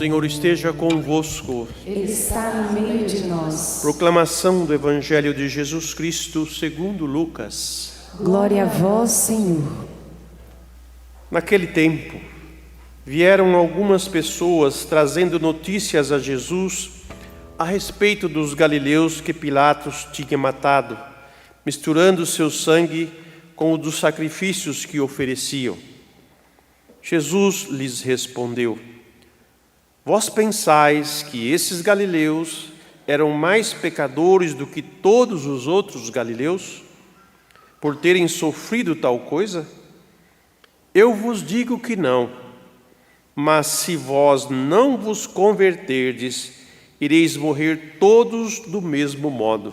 Senhor esteja convosco. Ele está no meio de nós. Proclamação do Evangelho de Jesus Cristo segundo Lucas. Glória a vós, Senhor. Naquele tempo, vieram algumas pessoas trazendo notícias a Jesus a respeito dos galileus que Pilatos tinha matado, misturando seu sangue com o dos sacrifícios que ofereciam. Jesus lhes respondeu: Vós pensais que esses galileus eram mais pecadores do que todos os outros galileus, por terem sofrido tal coisa? Eu vos digo que não, mas se vós não vos converterdes, ireis morrer todos do mesmo modo.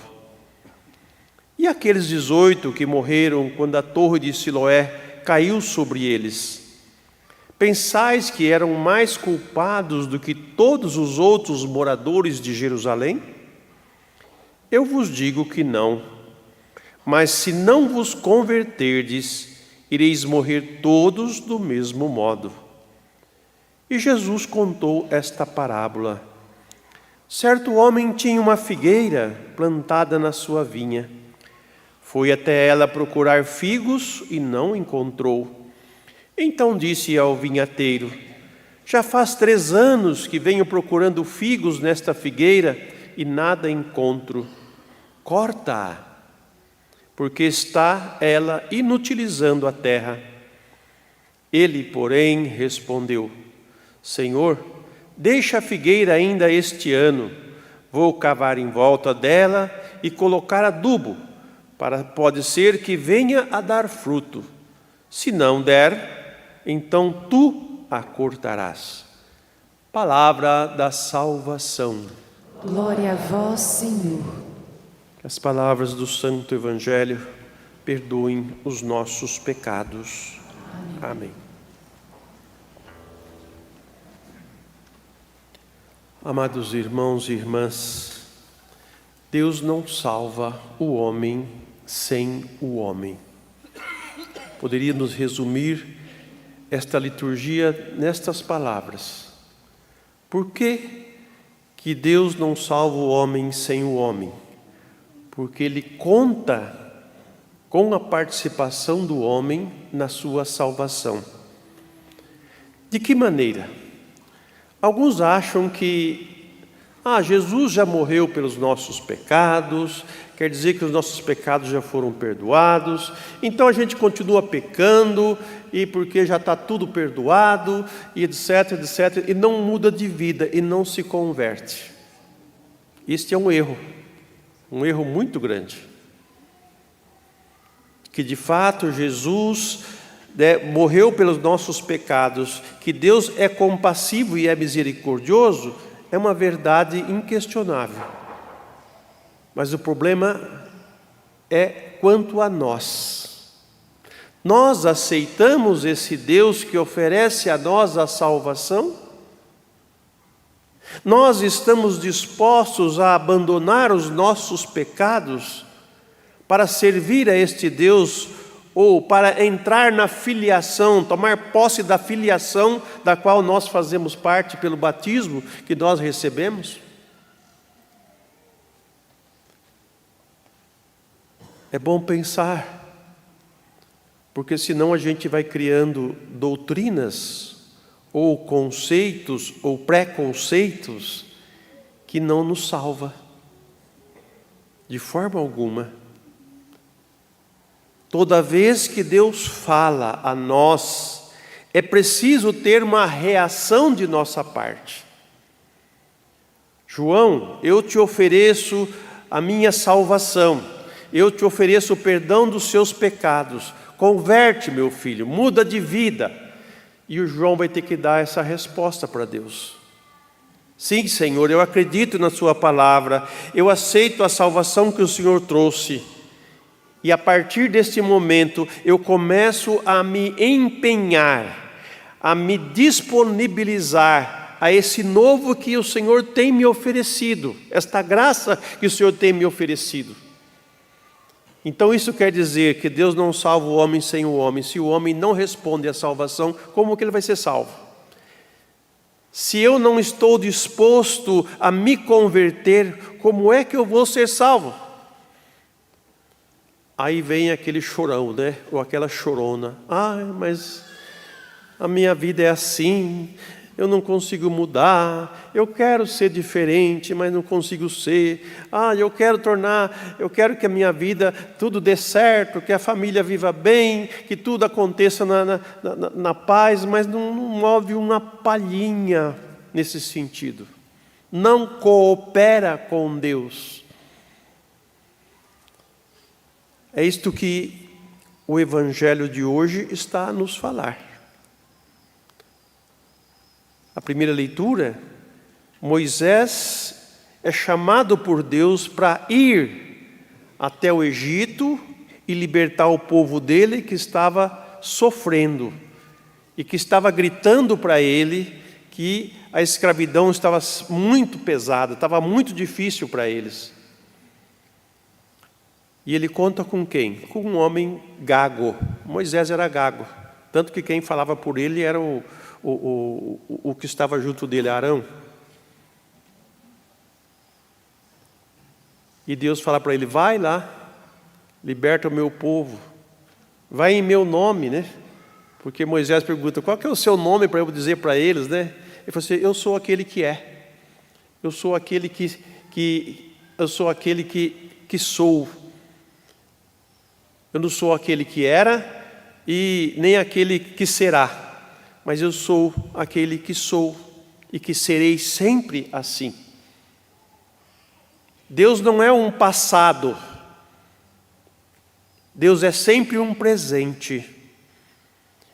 E aqueles 18 que morreram quando a torre de Siloé caiu sobre eles, pensais que eram mais culpados do que todos os outros moradores de Jerusalém? Eu vos digo que não, mas se não vos converterdes, ireis morrer todos do mesmo modo. E Jesus contou esta parábola. Certo homem tinha uma figueira plantada na sua vinha. Foi até ela procurar figos e não encontrou. Então disse ao vinhateiro: Já faz 3 anos que venho procurando figos nesta figueira e nada encontro. Corta-a, porque está ela inutilizando a terra. Ele, porém, respondeu: Senhor, deixa a figueira ainda este ano. Vou cavar em volta dela e colocar adubo, pode ser que venha a dar fruto. Se não der, então tu a cortarás. Palavra da salvação. Glória a vós, Senhor. Que as palavras do Santo Evangelho perdoem os nossos pecados. Amém. Amados irmãos e irmãs, Deus não salva o homem sem o homem. Poderíamos resumir esta liturgia nestas palavras. Por que Deus não salva o homem sem o homem? Porque Ele conta com a participação do homem na sua salvação. De que maneira? Alguns acham que Jesus já morreu pelos nossos pecados, quer dizer que os nossos pecados já foram perdoados, então a gente continua pecando, e porque já está tudo perdoado, e etc, etc, e não muda de vida, e não se converte. Este é um erro muito grande. Que de fato Jesus morreu pelos nossos pecados, que Deus é compassivo e é misericordioso, é uma verdade inquestionável. Mas o problema é quanto a nós. Nós aceitamos esse Deus que oferece a nós a salvação? Nós estamos dispostos a abandonar os nossos pecados para servir a este Deus, ou para entrar na filiação, tomar posse da filiação da qual nós fazemos parte pelo batismo que nós recebemos? É bom pensar, porque senão a gente vai criando doutrinas, ou conceitos, ou preconceitos, que não nos salva, de forma alguma. Toda vez que Deus fala a nós, é preciso ter uma reação de nossa parte. João, eu te ofereço a minha salvação, eu te ofereço o perdão dos seus pecados, converte, meu filho, muda de vida. E o João vai ter que dar essa resposta para Deus. Sim, Senhor, eu acredito na sua palavra, eu aceito a salvação que o Senhor trouxe. E a partir deste momento, eu começo a me empenhar, a me disponibilizar a esse novo que o Senhor tem me oferecido, esta graça que o Senhor tem me oferecido. Então isso quer dizer que Deus não salva o homem sem o homem. Se o homem não responde à salvação, como que ele vai ser salvo? Se eu não estou disposto a me converter, como é que eu vou ser salvo? Aí vem aquele chorão, né? Ou aquela chorona. Mas a minha vida é assim, eu não consigo mudar, eu quero ser diferente, mas não consigo ser. Eu quero que a minha vida tudo dê certo, que a família viva bem, que tudo aconteça na paz, mas não move uma palhinha nesse sentido. Não coopera com Deus. É isto que o Evangelho de hoje está a nos falar. A primeira leitura, Moisés é chamado por Deus para ir até o Egito e libertar o povo dele que estava sofrendo e que estava gritando para ele que a escravidão estava muito pesada, estava muito difícil para eles. E ele conta com quem? Com um homem gago. Moisés era gago, tanto que quem falava por ele era o que estava junto dele, Arão. E Deus fala para ele: vai lá, liberta o meu povo, vai em meu nome, né? Porque Moisés pergunta: qual que é o seu nome para eu dizer para eles, né? Ele falou assim: eu sou aquele que é, eu sou aquele eu sou aquele que sou. Eu não sou aquele que era e nem aquele que será, mas eu sou aquele que sou e que serei sempre assim. Deus não é um passado, Deus é sempre um presente.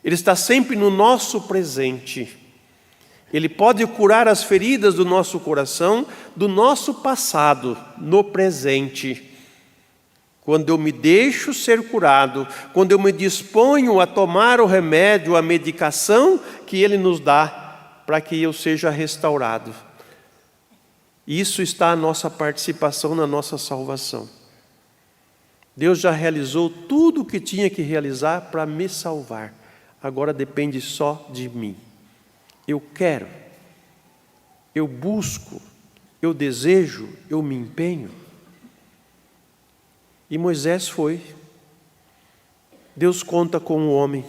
Ele está sempre no nosso presente. Ele pode curar as feridas do nosso coração, do nosso passado, no presente. Quando eu me deixo ser curado, quando eu me disponho a tomar o remédio, a medicação que Ele nos dá para que eu seja restaurado. Isso está a nossa participação na nossa salvação. Deus já realizou tudo o que tinha que realizar para me salvar. Agora depende só de mim. Eu quero, eu busco, eu desejo, eu me empenho. E Moisés foi. Deus conta com o homem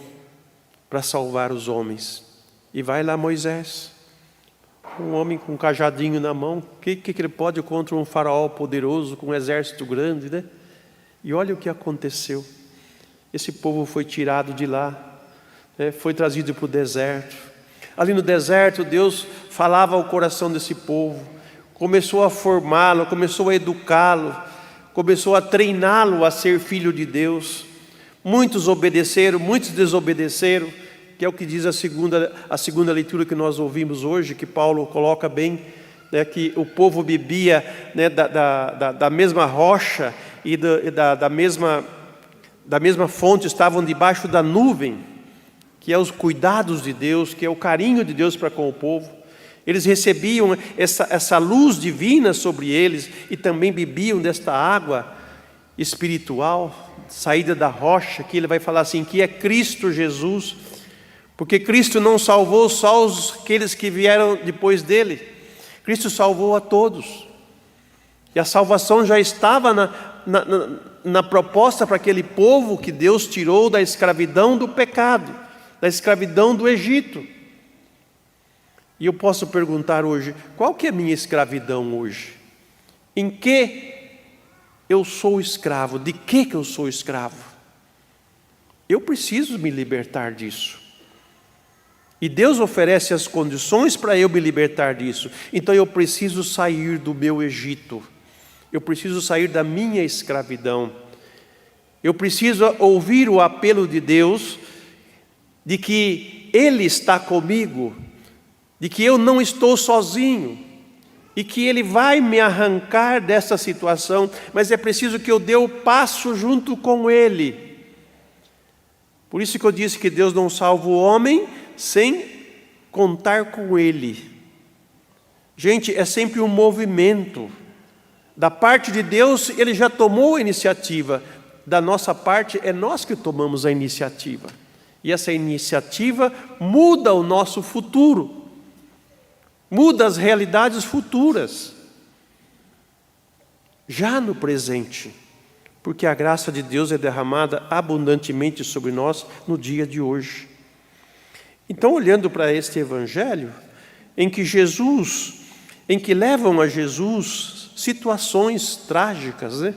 para salvar os homens. E vai lá Moisés, um homem com um cajadinho na mão. O que ele pode contra um faraó poderoso, com um exército grande, né? E olha o que aconteceu. Esse povo foi tirado de lá, né? Foi trazido para o deserto. Ali no deserto, Deus falava ao coração desse povo, começou a formá-lo, começou a educá-lo, começou a treiná-lo a ser filho de Deus. Muitos obedeceram, muitos desobedeceram, que é o que diz a segunda leitura que nós ouvimos hoje, que Paulo coloca bem, né, que o povo bebia, né, da mesma rocha e da mesma fonte, estavam debaixo da nuvem, que é os cuidados de Deus, que é o carinho de Deus para com o povo. Eles recebiam essa luz divina sobre eles e também bebiam desta água espiritual, saída da rocha, que ele vai falar assim, que é Cristo Jesus, porque Cristo não salvou só aqueles que vieram depois dele, Cristo salvou a todos. E a salvação já estava na proposta para aquele povo que Deus tirou da escravidão do pecado, da escravidão do Egito. E eu posso perguntar hoje, qual que é a minha escravidão hoje? Em que eu sou escravo? De que eu sou escravo? Eu preciso me libertar disso. E Deus oferece as condições para eu me libertar disso. Então eu preciso sair do meu Egito. Eu preciso sair da minha escravidão. Eu preciso ouvir o apelo de Deus, de que Ele está comigo, de que eu não estou sozinho e que Ele vai me arrancar dessa situação, mas é preciso que eu dê o passo junto com Ele. Por isso que eu disse que Deus não salva o homem sem contar com Ele. Gente, é sempre um movimento. Da parte de Deus, Ele já tomou a iniciativa. Da nossa parte, é nós que tomamos a iniciativa. E essa iniciativa muda o nosso futuro. muda as realidades futuras, já no presente, porque a graça de Deus é derramada abundantemente sobre nós no dia de hoje. Então, olhando para este evangelho, em que levam a Jesus situações trágicas, né?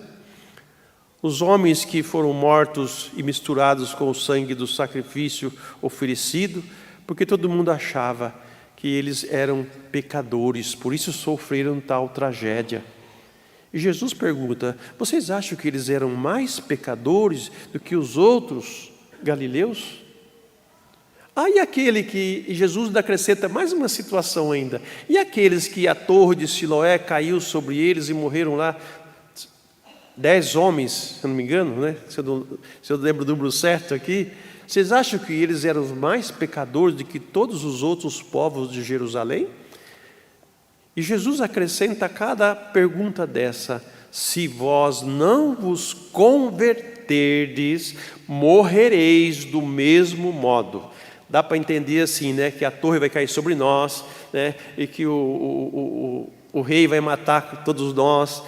Os homens que foram mortos e misturados com o sangue do sacrifício oferecido, porque todo mundo achava que eles eram pecadores, por isso sofreram tal tragédia. E Jesus pergunta: vocês acham que eles eram mais pecadores do que os outros galileus? E aquele que, e Jesus ainda acrescenta mais uma situação ainda, e aqueles que a torre de Siloé caiu sobre eles e morreram lá, 10 homens, se eu não me engano, né? Se eu lembro do número certo aqui, vocês acham que eles eram os mais pecadores do que todos os outros povos de Jerusalém? E Jesus acrescenta a cada pergunta dessa: se vós não vos converterdes, morrereis do mesmo modo. Dá para entender assim, né? Que a torre vai cair sobre nós, né? E que o rei vai matar todos nós.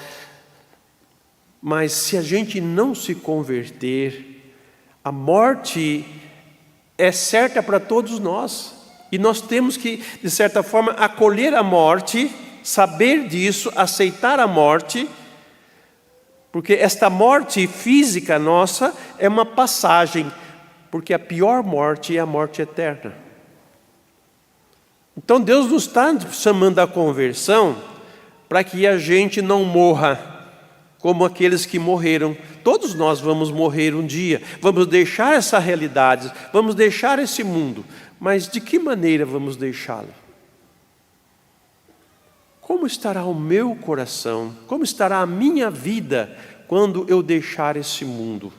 Mas se a gente não se converter, a morte é certa para todos nós. E nós temos que, de certa forma, acolher a morte, saber disso, aceitar a morte, porque esta morte física nossa é uma passagem, porque a pior morte é a morte eterna. Então Deus nos está chamando à conversão para que a gente não morra como aqueles que morreram. Todos nós vamos morrer um dia, vamos deixar essa realidade, vamos deixar esse mundo, mas de que maneira vamos deixá-lo? Como estará o meu coração? Como estará a minha vida quando eu deixar esse mundo?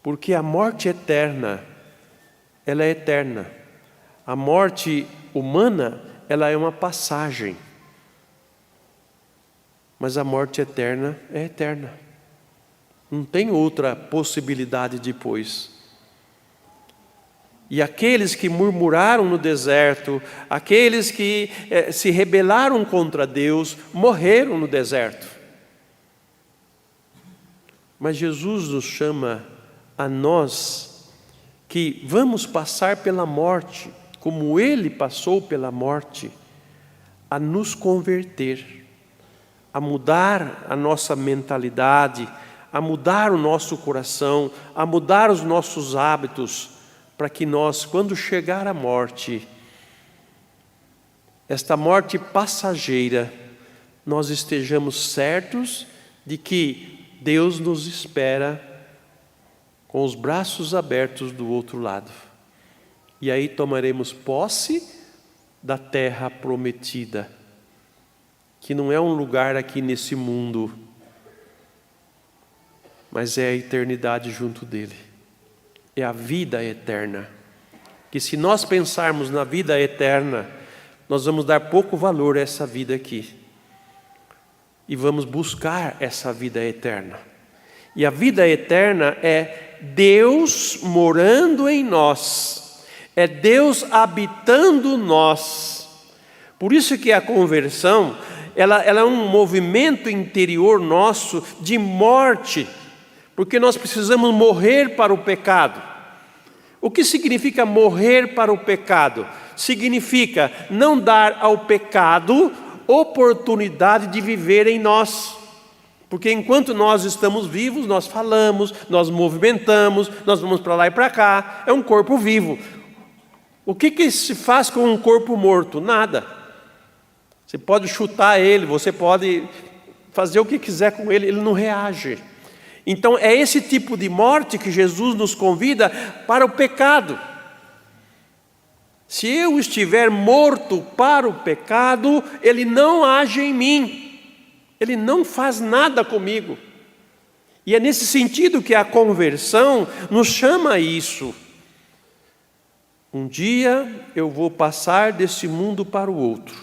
Porque a morte eterna, ela é eterna. A morte humana, ela é uma passagem. Mas a morte eterna é eterna. Não tem outra possibilidade depois. E aqueles que murmuraram no deserto, aqueles que se rebelaram contra Deus, morreram no deserto. Mas Jesus nos chama a nós que vamos passar pela morte, como Ele passou pela morte, a nos converter, a mudar a nossa mentalidade, a mudar o nosso coração, a mudar os nossos hábitos, para que nós, quando chegar a morte, esta morte passageira, nós estejamos certos de que Deus nos espera com os braços abertos do outro lado. E aí tomaremos posse da terra prometida, que não é um lugar aqui nesse mundo, mas é a eternidade junto dele. É a vida eterna. Que se nós pensarmos na vida eterna, nós vamos dar pouco valor a essa vida aqui. E vamos buscar essa vida eterna. E a vida eterna é Deus morando em nós. É Deus habitando nós. Por isso que a conversão, ela é um movimento interior nosso de morte, porque nós precisamos morrer para o pecado. O que significa morrer para o pecado? Significa não dar ao pecado oportunidade de viver em nós. Porque enquanto nós estamos vivos, nós falamos, nós movimentamos, nós vamos para lá e para cá, é um corpo vivo. O que se faz com um corpo morto? Nada. Você pode chutar ele, você pode fazer o que quiser com ele, ele não reage. Então é esse tipo de morte que Jesus nos convida para o pecado. Se eu estiver morto para o pecado, ele não age em mim, ele não faz nada comigo. E é nesse sentido que a conversão nos chama a isso. Um dia eu vou passar desse mundo para o outro.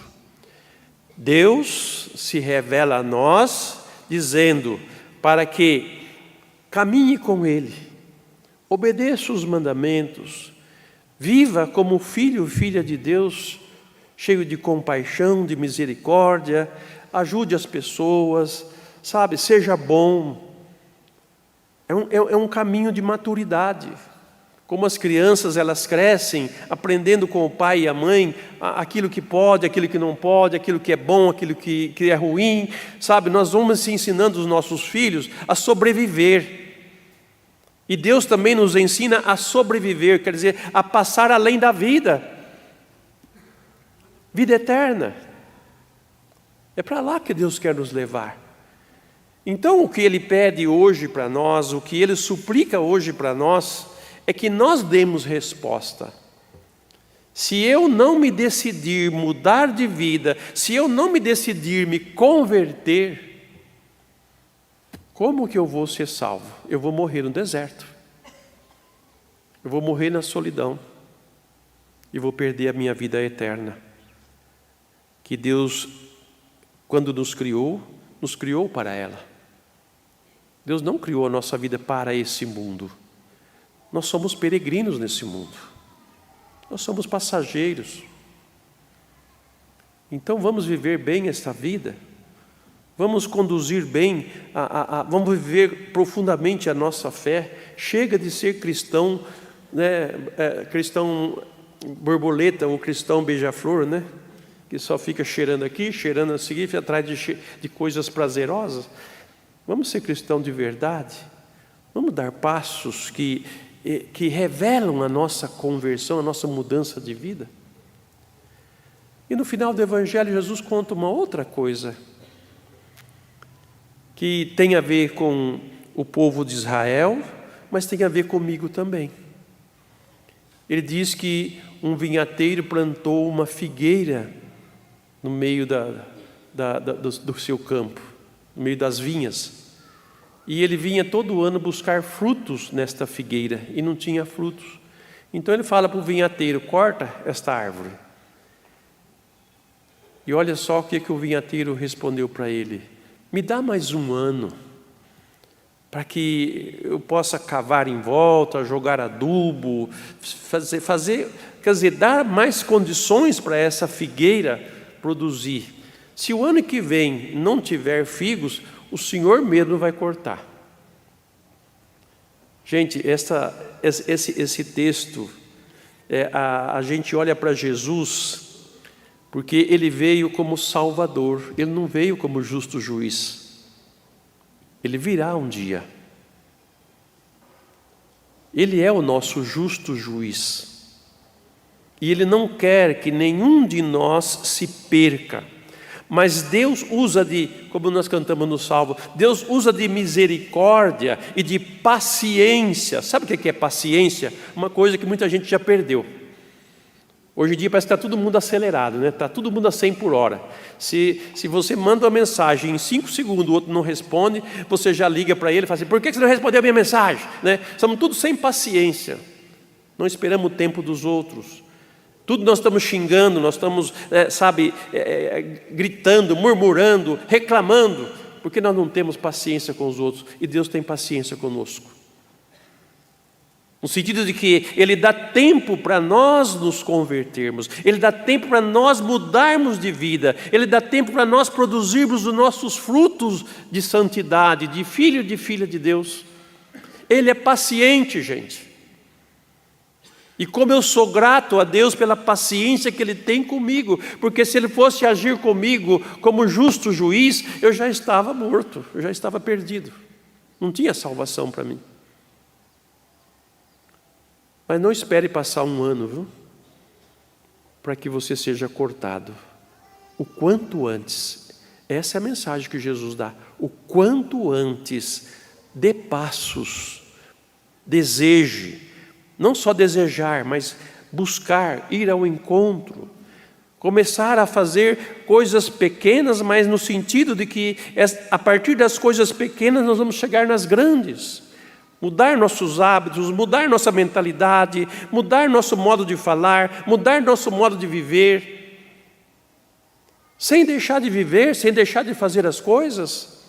Deus se revela a nós, dizendo para que caminhe com Ele, obedeça os mandamentos, viva como filho e filha de Deus, cheio de compaixão, de misericórdia, ajude as pessoas, sabe, seja bom. É um caminho de maturidade. Como as crianças, elas crescem aprendendo com o pai e a mãe aquilo que pode, aquilo que não pode, aquilo que é bom, aquilo que é ruim, sabe? Nós vamos ensinando os nossos filhos a sobreviver. E Deus também nos ensina a sobreviver, quer dizer, a passar além da vida. Vida eterna. É para lá que Deus quer nos levar. Então, o que Ele pede hoje para nós, o que Ele suplica hoje para nós, é que nós demos resposta. Se eu não me decidir mudar de vida, se eu não me decidir me converter, como que eu vou ser salvo? Eu vou morrer no deserto. Eu vou morrer na solidão. E vou perder a minha vida eterna. Que Deus, quando nos criou para ela. Deus não criou a nossa vida para esse mundo. Nós somos peregrinos nesse mundo. Nós somos passageiros. Então vamos viver bem esta vida. Vamos conduzir bem, vamos viver profundamente a nossa fé. Chega de ser cristão, né, cristão borboleta ou cristão beija-flor, né? Que só fica cheirando aqui, cheirando a seguir, fica atrás de coisas prazerosas. Vamos ser cristão de verdade. Vamos dar passos que revelam a nossa conversão, a nossa mudança de vida. E no final do Evangelho, Jesus conta uma outra coisa que tem a ver com o povo de Israel, mas tem a ver comigo também. Ele diz que um vinhateiro plantou uma figueira no meio do seu campo, no meio das vinhas. E ele vinha todo ano buscar frutos nesta figueira e não tinha frutos. Então ele fala para o vinhateiro: corta esta árvore. E olha só o que o vinhateiro respondeu para ele: me dá mais um ano, para que eu possa cavar em volta, jogar adubo, quer dizer, dar mais condições para essa figueira produzir. Se o ano que vem não tiver figos, o Senhor mesmo vai cortar. Gente, esse texto, a gente olha para Jesus, porque Ele veio como Salvador, Ele não veio como justo juiz. Ele virá um dia. Ele é o nosso justo juiz. E Ele não quer que nenhum de nós se perca. Mas Deus usa como nós cantamos no Salmo, Deus usa de misericórdia e de paciência. Sabe o que é paciência? Uma coisa que muita gente já perdeu. Hoje em dia parece que está todo mundo acelerado, né? Está todo mundo a 100 por hora. Se você manda uma mensagem em 5 segundos, o outro não responde, você já liga para ele e fala assim: por que você não respondeu a minha mensagem? Né? Estamos todos sem paciência. Não esperamos o tempo dos outros. Tudo nós estamos xingando, nós estamos, gritando, murmurando, reclamando, porque nós não temos paciência com os outros, e Deus tem paciência conosco. No sentido de que Ele dá tempo para nós nos convertermos, Ele dá tempo para nós mudarmos de vida, Ele dá tempo para nós produzirmos os nossos frutos de santidade, de filho e de filha de Deus. Ele é paciente, gente. E como eu sou grato a Deus pela paciência que Ele tem comigo, porque se Ele fosse agir comigo como justo juiz, eu já estava morto, eu já estava perdido, não tinha salvação para mim. Mas não espere passar um ano, viu? Para que você seja cortado. O quanto antes, essa é a mensagem que Jesus dá, o quanto antes, dê passos, deseje. Não só desejar, mas buscar, ir ao encontro, começar a fazer coisas pequenas, mas no sentido de que a partir das coisas pequenas nós vamos chegar nas grandes. Mudar nossos hábitos, mudar nossa mentalidade, mudar nosso modo de falar, mudar nosso modo de viver. Sem deixar de viver, sem deixar de fazer as coisas.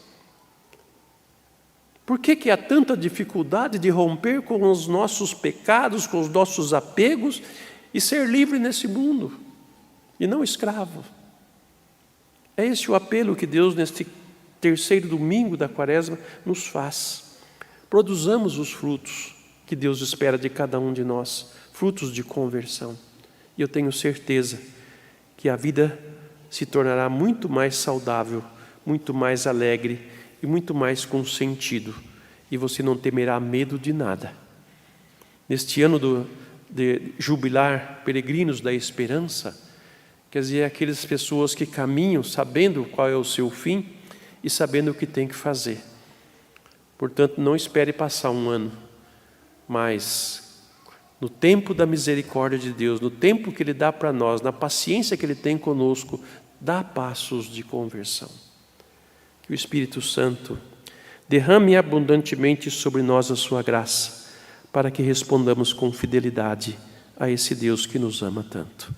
Por que há tanta dificuldade de romper com os nossos pecados, com os nossos apegos e ser livre nesse mundo? e não escravo. É esse o apelo que Deus, neste terceiro domingo da Quaresma, nos faz. Produzamos os frutos que Deus espera de cada um de nós, frutos de conversão. E eu tenho certeza que a vida se tornará muito mais saudável, muito mais alegre e muito mais com sentido. E você não temerá medo de nada. Neste ano de jubilar peregrinos da esperança, quer dizer, aquelas pessoas que caminham sabendo qual é o seu fim e sabendo o que tem que fazer. Portanto, não espere passar um ano, mas no tempo da misericórdia de Deus, no tempo que Ele dá para nós, na paciência que Ele tem conosco, dá passos de conversão. Que o Espírito Santo derrame abundantemente sobre nós a sua graça, para que respondamos com fidelidade a esse Deus que nos ama tanto.